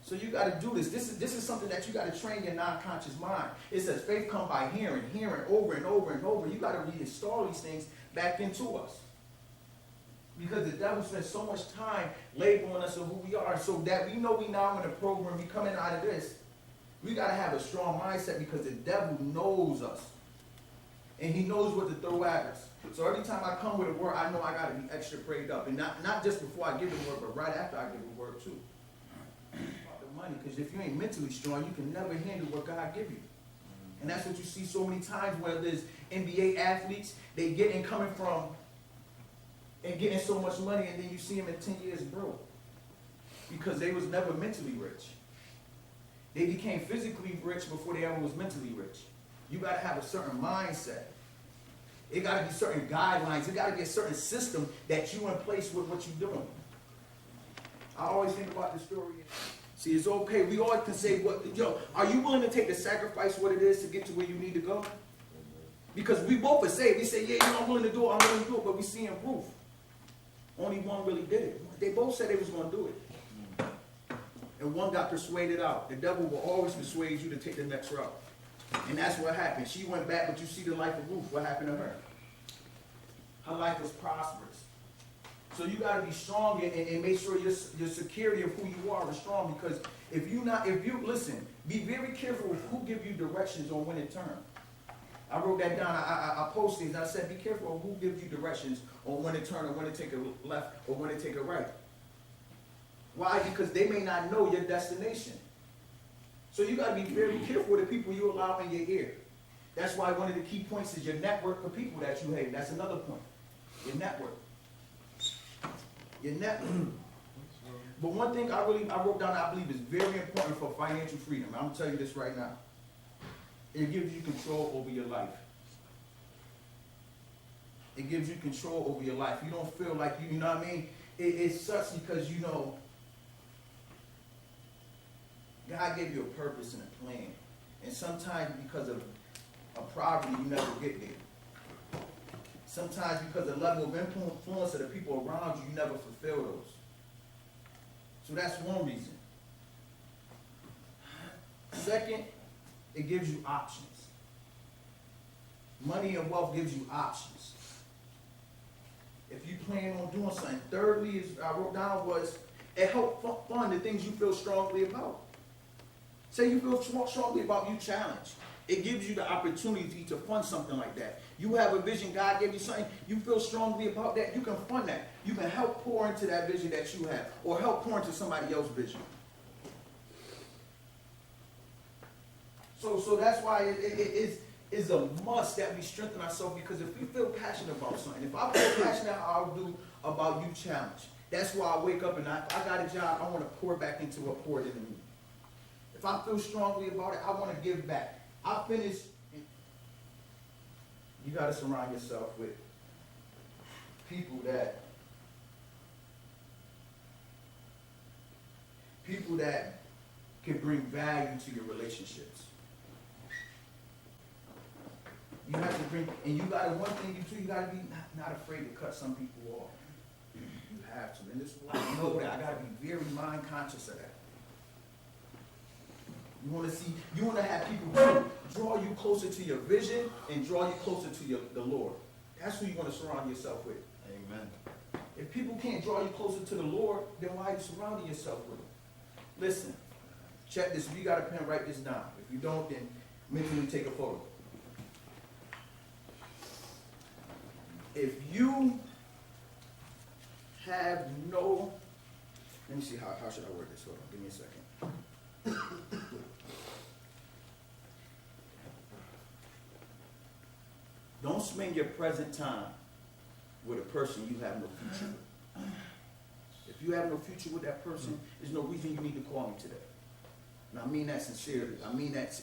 So you got to do this. This is something that you got to train your non-conscious mind. It says faith comes by hearing over and over and over. You got to reinstall these things back into us. Because the devil spends so much time labeling us of who we are, so that we know we now in the program, we coming out of this. We got to have a strong mindset because the devil knows us. And he knows what to throw at us. So every time I come with a word, I know I got to be extra prayed up. And not just before I give the word, but right after I give the word too. Money, because if you ain't mentally strong, you can never handle what God give you. And that's what you see so many times where there's NBA athletes, they coming from and getting so much money, and then you see them in 10 years broke. Because they was never mentally rich. They became physically rich before they ever was mentally rich. You got to have a certain mindset. It got to be certain guidelines. It got to be a certain system that you in place with what you're doing. I always think about the story. See, it's okay. We all can say, are you willing to take the sacrifice, what it is to get to where you need to go? Because we both are saved. We say, I'm willing to do it, but we see in proof. Only one really did it. They both said they was going to do it. And one got persuaded out. The devil will always persuade you to take the next route. And that's what happened. She went back, but you see the life of Ruth. What happened to her? Her life was prosperous. So you got to be strong and make sure your security of who you are is strong. Because if you listen, be very careful of who give you directions on when to turn. I wrote that down. I posted it. And I said, be careful of who gives you directions on when to turn or when to take a left or when to take a right. Why? Because they may not know your destination. So you got to be very careful with the people you allow in your ear. That's why one of the key points is your network of people that you have. That's another point. Your network. Your network. But one thing I wrote down, I believe is very important for financial freedom. I'm going to tell you this right now. It gives you control over your life. It gives you control over your life. You don't feel like you know what I mean? It sucks because God gave you a purpose and a plan. And sometimes because of poverty, you never get there. Sometimes because of the level of influence of the people around you, you never fulfill those. So that's one reason. Second, it gives you options. Money and wealth gives you options. If you plan on doing something. Thirdly, as I wrote down, was it helps fund the things you feel strongly about. Say you feel strongly about you challenge. It gives you the opportunity to fund something like that. You have a vision, God gave you something, you feel strongly about that, you can fund that. You can help pour into that vision that you have, or help pour into somebody else's vision. So that's why it is a must that we strengthen ourselves, because if we feel passionate about something, if I feel passionate how I do about you challenge, that's why I wake up and I got a job, I want to pour back into what poured into me. If I feel strongly about it, I want to give back. I finish. You got to surround yourself with people that can bring value to your relationships. You have to bring, and you got to, one thing you got to be not afraid to cut some people off. You have to. In this world, I know that I got to be very mind conscious of that. You want to have people draw you closer to your vision and draw you closer to the Lord. That's who you want to surround yourself with. Amen. If people can't draw you closer to the Lord, then why are you surrounding yourself with them? Listen, check this. If you got a pen, write this down. If you don't, then mentally take a photo. If you have no, let me see, how should I word this? Hold on, give me a second. Don't spend your present time with a person you have no future with. If you have no future with that person, there's no reason you need to call me today. And I mean that sincerely. I mean that